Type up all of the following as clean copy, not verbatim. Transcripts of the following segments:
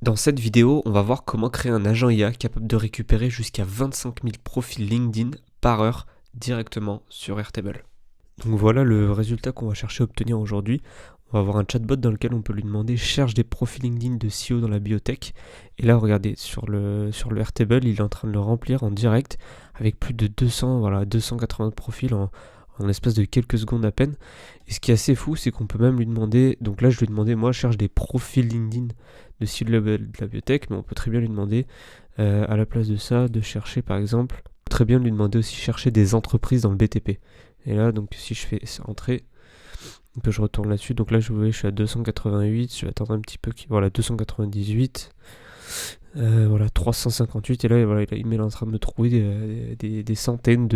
Dans cette vidéo, on va voir comment créer un agent IA capable de récupérer jusqu'à 25 000 profils LinkedIn par heure directement sur Airtable. Donc voilà le résultat qu'on va chercher à obtenir aujourd'hui. On va avoir un chatbot dans lequel on peut lui demander cherche des profils LinkedIn de CEO dans la biotech. Et là, regardez, sur le Airtable, il est en train de le remplir en direct avec plus de 280 profils en l'espace de quelques secondes à peine. Et ce qui est assez fou, c'est qu'on peut même lui demander, donc là je lui ai demandé, moi je cherche des profils LinkedIn de CEO de la biotech, mais on peut très bien lui demander, à la place de ça, de chercher par exemple, on peut très bien lui demander aussi chercher des entreprises dans le BTP. Et là, donc si je fais entrer, donc je retourne là-dessus, donc là je suis à 288, je vais attendre un petit peu, voilà 298, voilà 358, et là voilà, il est en train de me trouver des centaines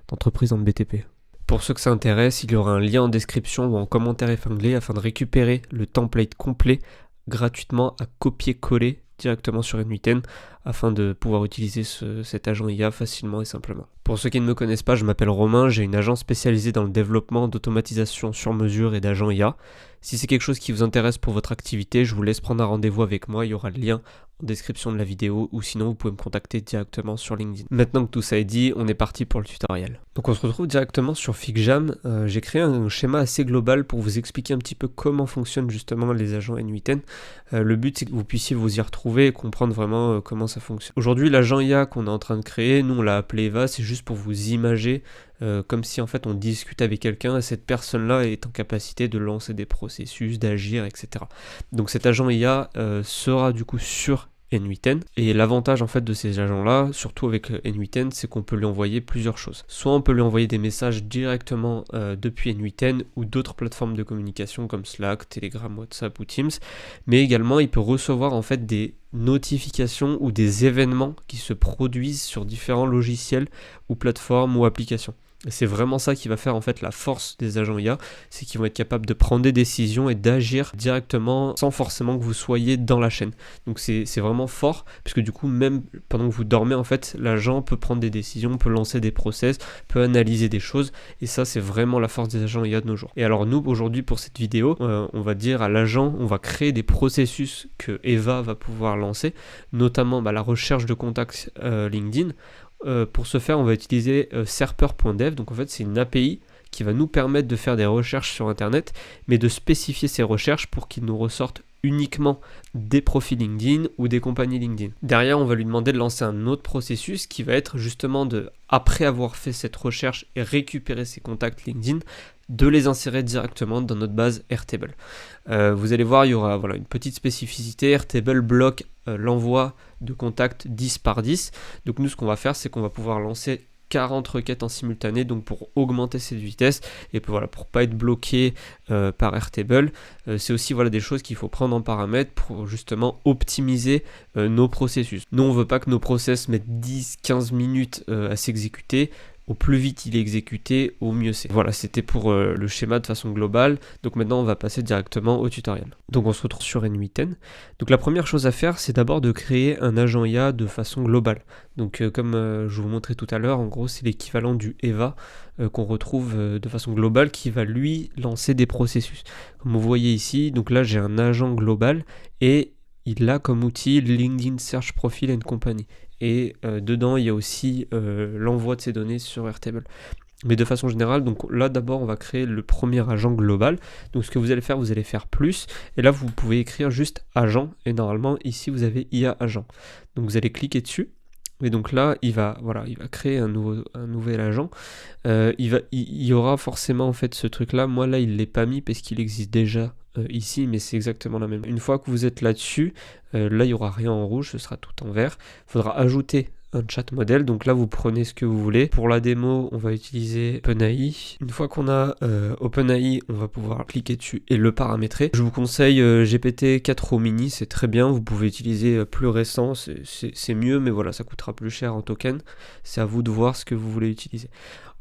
d'entreprises dans le BTP. Pour ceux que ça intéresse, il y aura un lien en description ou en commentaire épinglé afin de récupérer le template complet gratuitement à copier-coller directement sur N8N afin de pouvoir utiliser cet agent IA facilement et simplement. Pour ceux qui ne me connaissent pas, je m'appelle Romain, j'ai une agence spécialisée dans le développement d'automatisation sur mesure et d'agents IA. Si c'est quelque chose qui vous intéresse pour votre activité, je vous laisse prendre un rendez-vous avec moi, il y aura le lien en description de la vidéo ou sinon vous pouvez me contacter directement sur LinkedIn. Maintenant que tout ça est dit, on est parti pour le tutoriel. Donc on se retrouve directement sur FigJam. J'ai créé un schéma assez global pour vous expliquer un petit peu comment fonctionnent justement les agents N8N. Le but c'est que vous puissiez vous y retrouver et comprendre vraiment comment ça fonctionne. Aujourd'hui l'agent IA qu'on est en train de créer, nous on l'a appelé Eva, c'est juste pour vous imager comme si en fait on discute avec quelqu'un et cette personne-là est en capacité de lancer des processus, d'agir, etc. Donc cet agent IA sera du coup sur N8N, et l'avantage en fait de ces agents-là, surtout avec N8N, c'est qu'on peut lui envoyer plusieurs choses. Soit on peut lui envoyer des messages directement depuis N8N ou d'autres plateformes de communication comme Slack, Telegram, WhatsApp ou Teams, mais également il peut recevoir en fait des notifications ou des événements qui se produisent sur différents logiciels ou plateformes ou applications. Et c'est vraiment ça qui va faire en fait la force des agents IA, c'est qu'ils vont être capables de prendre des décisions et d'agir directement sans forcément que vous soyez dans la chaîne. Donc c'est vraiment fort, puisque du coup même pendant que vous dormez en fait, l'agent peut prendre des décisions, peut lancer des process, peut analyser des choses, et ça c'est vraiment la force des agents IA de nos jours. Et alors nous aujourd'hui pour cette vidéo, on va dire à l'agent, on va créer des processus que Eva va pouvoir lancer, notamment la recherche de contacts LinkedIn. Pour ce faire, on va utiliser serper.dev, donc en fait c'est une API qui va nous permettre de faire des recherches sur internet, mais de spécifier ces recherches pour qu'ils nous ressortent uniquement des profils LinkedIn ou des compagnies LinkedIn. Derrière, on va lui demander de lancer un autre processus qui va être justement de, après avoir fait cette recherche et récupérer ses contacts LinkedIn, de les insérer directement dans notre base Airtable. Vous allez voir, il y aura une petite spécificité. Airtable bloque l'envoi de contacts 10 par 10. Donc nous, ce qu'on va faire, c'est qu'on va pouvoir lancer 40 requêtes en simultané, donc pour augmenter cette vitesse et pour pas être bloqué par Airtable. C'est aussi des choses qu'il faut prendre en paramètre pour justement optimiser nos processus. Nous, on veut pas que nos process mettent 10-15 minutes à s'exécuter. Au plus vite il est exécuté, au mieux c'est. Voilà, c'était pour le schéma de façon globale. Donc maintenant, on va passer directement au tutoriel. Donc on se retrouve sur N8N. Donc la première chose à faire, c'est d'abord de créer un agent IA de façon globale. Donc comme je vous montrais tout à l'heure, en gros, c'est l'équivalent du Eva qu'on retrouve de façon globale qui va lui lancer des processus. Comme vous voyez ici, donc là j'ai un agent global et il a comme outil LinkedIn Search Profile and Company. Et dedans il y a aussi l'envoi de ces données sur Airtable. Mais de façon générale, donc là d'abord on va créer le premier agent global. Donc ce que vous allez faire plus, et là vous pouvez écrire juste agent, et normalement ici vous avez IA agent. Donc vous allez cliquer dessus, et donc là il va créer un nouvel agent. Il y aura forcément en fait ce truc là, moi là il ne l'ai pas mis parce qu'il existe déjà ici, mais c'est exactement la même. Une fois que vous êtes là-dessus, là il n'y aura rien en rouge, ce sera tout en vert. Il faudra ajouter un chat modèle, donc là vous prenez ce que vous voulez. Pour la démo, on va utiliser OpenAI. Une fois qu'on a OpenAI, on va pouvoir cliquer dessus et le paramétrer. Je vous conseille GPT 4 mini, c'est très bien. Vous pouvez utiliser plus récent, c'est mieux, mais voilà, ça coûtera plus cher en token. C'est à vous de voir ce que vous voulez utiliser.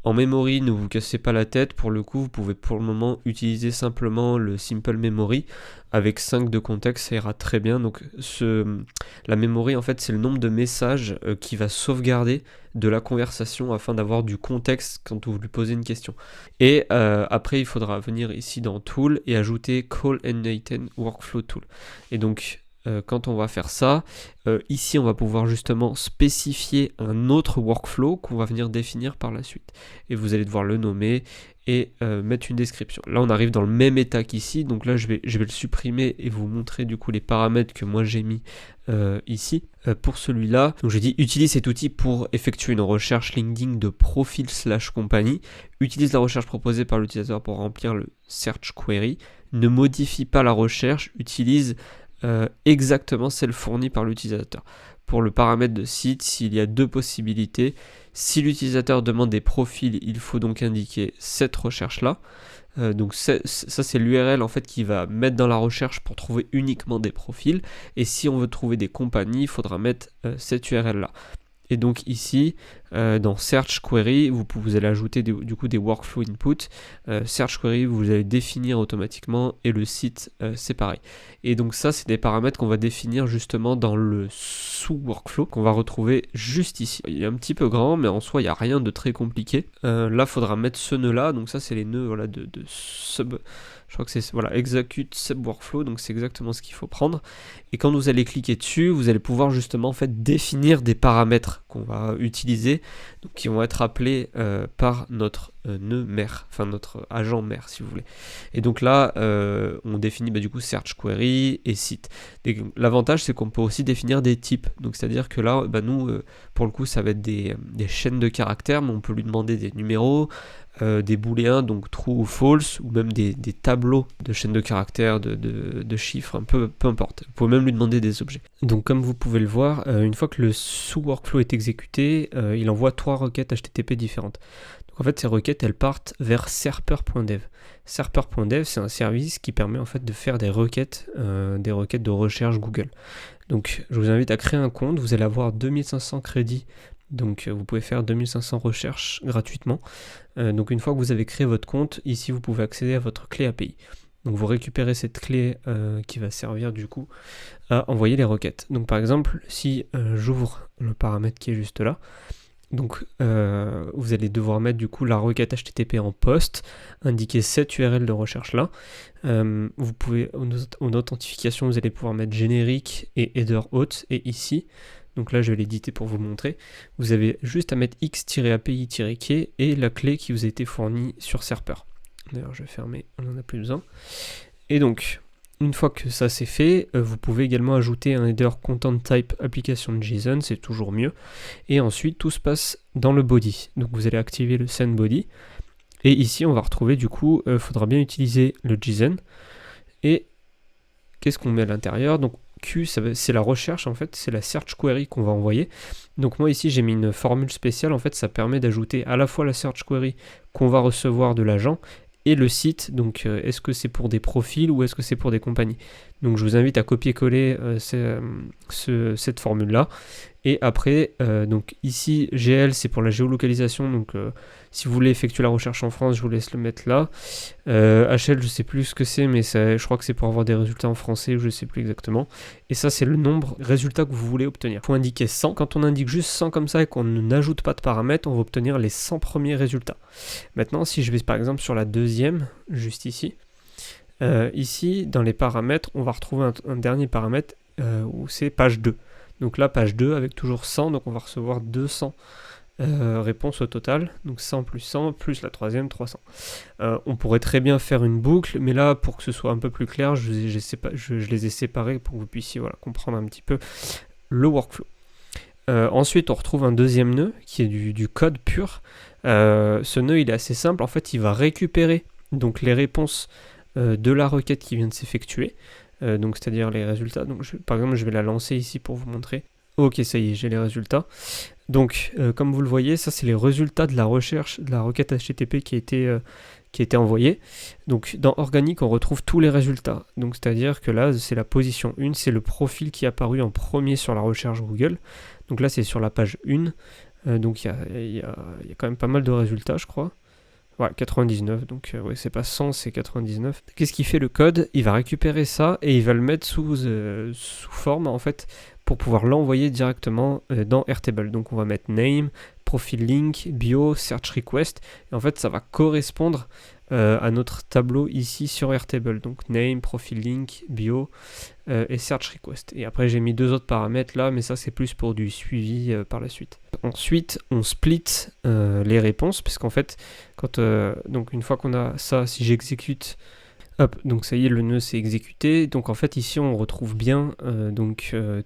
En memory, ne vous cassez pas la tête, pour le coup, vous pouvez pour le moment utiliser simplement le Simple Memory. Avec 5 de contexte, ça ira très bien. Donc la memory, en fait, c'est le nombre de messages qui va sauvegarder de la conversation afin d'avoir du contexte quand vous lui posez une question. Et après, il faudra venir ici dans Tool et ajouter Call N8N Workflow Tool. Et donc, quand on va faire ça, ici on va pouvoir justement spécifier un autre workflow qu'on va venir définir par la suite. Et vous allez devoir le nommer et mettre une description. Là on arrive dans le même état qu'ici, donc là je vais le supprimer et vous montrer du coup les paramètres que moi j'ai mis ici. Pour celui-là, donc j'ai dit utilise cet outil pour effectuer une recherche LinkedIn de profil / compagnie, utilise la recherche proposée par l'utilisateur pour remplir le search query, ne modifie pas la recherche, utilise exactement celle fournie par l'utilisateur. Pour le paramètre de site, s'il y a deux possibilités, si l'utilisateur demande des profils, il faut donc indiquer cette recherche-là. Donc ça c'est l'URL en fait qui va mettre dans la recherche pour trouver uniquement des profils. Et si on veut trouver des compagnies, il faudra mettre cette URL-là. Et donc ici, dans Search Query, vous allez ajouter du coup des workflow input. Search Query, vous allez définir automatiquement et le site, c'est pareil. Et donc ça, c'est des paramètres qu'on va définir justement dans le sous-workflow qu'on va retrouver juste ici. Il est un petit peu grand, mais en soi, il n'y a rien de très compliqué. Là, il faudra mettre ce nœud-là. Donc ça, c'est les nœuds voilà, de sub... Je crois que c'est voilà, execute sub workflow, donc c'est exactement ce qu'il faut prendre. Et quand vous allez cliquer dessus, vous allez pouvoir justement en fait définir des paramètres qu'on va utiliser, donc qui vont être appelés par notre nœud mère, enfin notre agent mère si vous voulez. Et donc là, on définit du coup search query et site. L'avantage c'est qu'on peut aussi définir des types. Donc c'est-à-dire que là, nous, pour le coup, ça va être des chaînes de caractères, mais on peut lui demander des numéros. Des booléens, donc true ou false, ou même des tableaux de chaînes de caractères, de chiffres, peu importe. Vous pouvez même lui demander des objets. Donc comme vous pouvez le voir, une fois que le sous-workflow est exécuté, il envoie 3 requêtes HTTP différentes. Donc en fait, ces requêtes, elles partent vers serper.dev. Serper.dev, c'est un service qui permet en fait de faire des requêtes de recherche Google. Donc je vous invite à créer un compte, vous allez avoir 2500 crédits. Donc vous pouvez faire 2500 recherches gratuitement. Donc une fois que vous avez créé votre compte, ici vous pouvez accéder à votre clé API. Donc vous récupérez cette clé qui va servir du coup à envoyer les requêtes. Donc par exemple, si j'ouvre le paramètre qui est juste là, donc vous allez devoir mettre du coup la requête HTTP en post, indiquer cette URL de recherche là. Vous pouvez en authentification, vous allez pouvoir mettre générique et header auth, et ici, donc là je vais l'éditer pour vous montrer, vous avez juste à mettre x-api-key et la clé qui vous a été fournie sur Serper. D'ailleurs je vais fermer, on n'en a plus besoin. Et donc, une fois que ça c'est fait, vous pouvez également ajouter un header content type application JSON, c'est toujours mieux. Et ensuite tout se passe dans le body. Donc vous allez activer le send body. Et ici on va retrouver du coup, il faudra bien utiliser le JSON. Et qu'est-ce qu'on met à l'intérieur? Donc Q, c'est la recherche en fait, c'est la search query qu'on va envoyer. Donc moi ici j'ai mis une formule spéciale, en fait ça permet d'ajouter à la fois la search query qu'on va recevoir de l'agent et le site, donc est-ce que c'est pour des profils ou est-ce que c'est pour des compagnies. Donc je vous invite à copier-coller cette formule-là. Et après, donc ici, GL c'est pour la géolocalisation, donc si vous voulez effectuer la recherche en France, je vous laisse le mettre là. HL, je sais plus ce que c'est, mais je crois que c'est pour avoir des résultats en français, je sais plus exactement. Et ça, c'est le nombre de résultats que vous voulez obtenir. Il faut indiquer 100. Quand on indique juste 100 comme ça et qu'on n'ajoute pas de paramètres, on va obtenir les 100 premiers résultats. Maintenant, si je vais par exemple sur la deuxième, juste ici, ici, dans les paramètres, on va retrouver un dernier paramètre où c'est page 2. Donc là, page 2 avec toujours 100, donc on va recevoir 200 réponses au total. Donc 100 plus 100, plus la troisième, 300. On pourrait très bien faire une boucle, mais là, pour que ce soit un peu plus clair, je les ai séparés pour que vous puissiez comprendre un petit peu le workflow. Ensuite, on retrouve un deuxième nœud qui est du code pur. Ce nœud, il est assez simple. En fait, il va récupérer donc les réponses de la requête qui vient de s'effectuer. Donc c'est-à-dire les résultats. Donc par exemple je vais la lancer ici pour vous montrer. Ok, ça y est, j'ai les résultats. Donc comme vous le voyez, ça c'est les résultats de la recherche de la requête HTTP qui a été envoyée. Donc dans Organic on retrouve tous les résultats. Donc c'est-à-dire que là c'est la position 1, c'est le profil qui est apparu en premier sur la recherche Google. Donc là c'est sur la page 1. Donc il y a quand même pas mal de résultats je crois. Ouais, 99, donc ouais, c'est pas 100, c'est 99. Qu'est-ce qu'il fait le code? Il va récupérer ça et il va le mettre sous forme, en fait, pour pouvoir l'envoyer directement dans Airtable. Donc on va mettre name, profil link, bio, search request, et en fait ça va correspondre à notre tableau ici sur Airtable. Donc name, profile link, bio et search request. Et après j'ai mis 2 autres paramètres là, mais ça c'est plus pour du suivi par la suite. Ensuite on split les réponses, parce qu'en fait donc une fois qu'on a ça, si j'exécute, hop, donc ça y est, le nœud s'est exécuté. Donc en fait ici on retrouve bien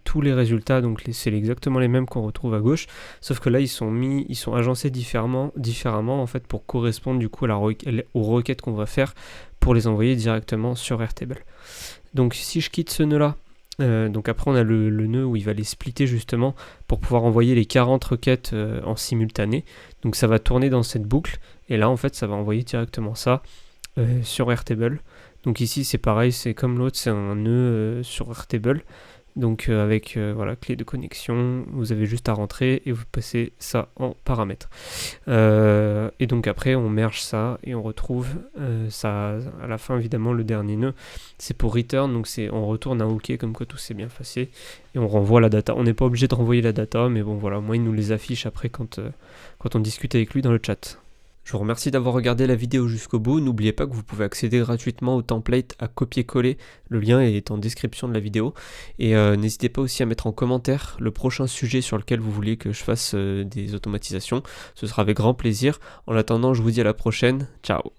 tous les résultats, donc c'est exactement les mêmes qu'on retrouve à gauche, sauf que là ils sont agencés différemment en fait pour correspondre du coup aux requêtes qu'on va faire pour les envoyer directement sur Airtable. Donc si je quitte ce nœud là, donc après on a le nœud où il va les splitter justement pour pouvoir envoyer les 40 requêtes en simultané. Donc ça va tourner dans cette boucle et là en fait ça va envoyer directement ça sur Airtable. Donc ici c'est pareil, c'est comme l'autre, c'est un nœud sur Airtable. Donc avec voilà, clé de connexion, vous avez juste à rentrer et vous passez ça en paramètres. Et donc après on merge ça et on retrouve ça à la fin. Évidemment le dernier nœud c'est pour return, donc on retourne un OK comme quoi tout s'est bien passé et on renvoie la data. On n'est pas obligé de renvoyer la data, mais bon voilà, moi il nous les affiche après quand on discute avec lui dans le chat. Je vous remercie d'avoir regardé la vidéo jusqu'au bout. N'oubliez pas que vous pouvez accéder gratuitement au template à copier-coller. Le lien est en description de la vidéo. Et n'hésitez pas aussi à mettre en commentaire le prochain sujet sur lequel vous voulez que je fasse des automatisations. Ce sera avec grand plaisir. En attendant, je vous dis à la prochaine. Ciao!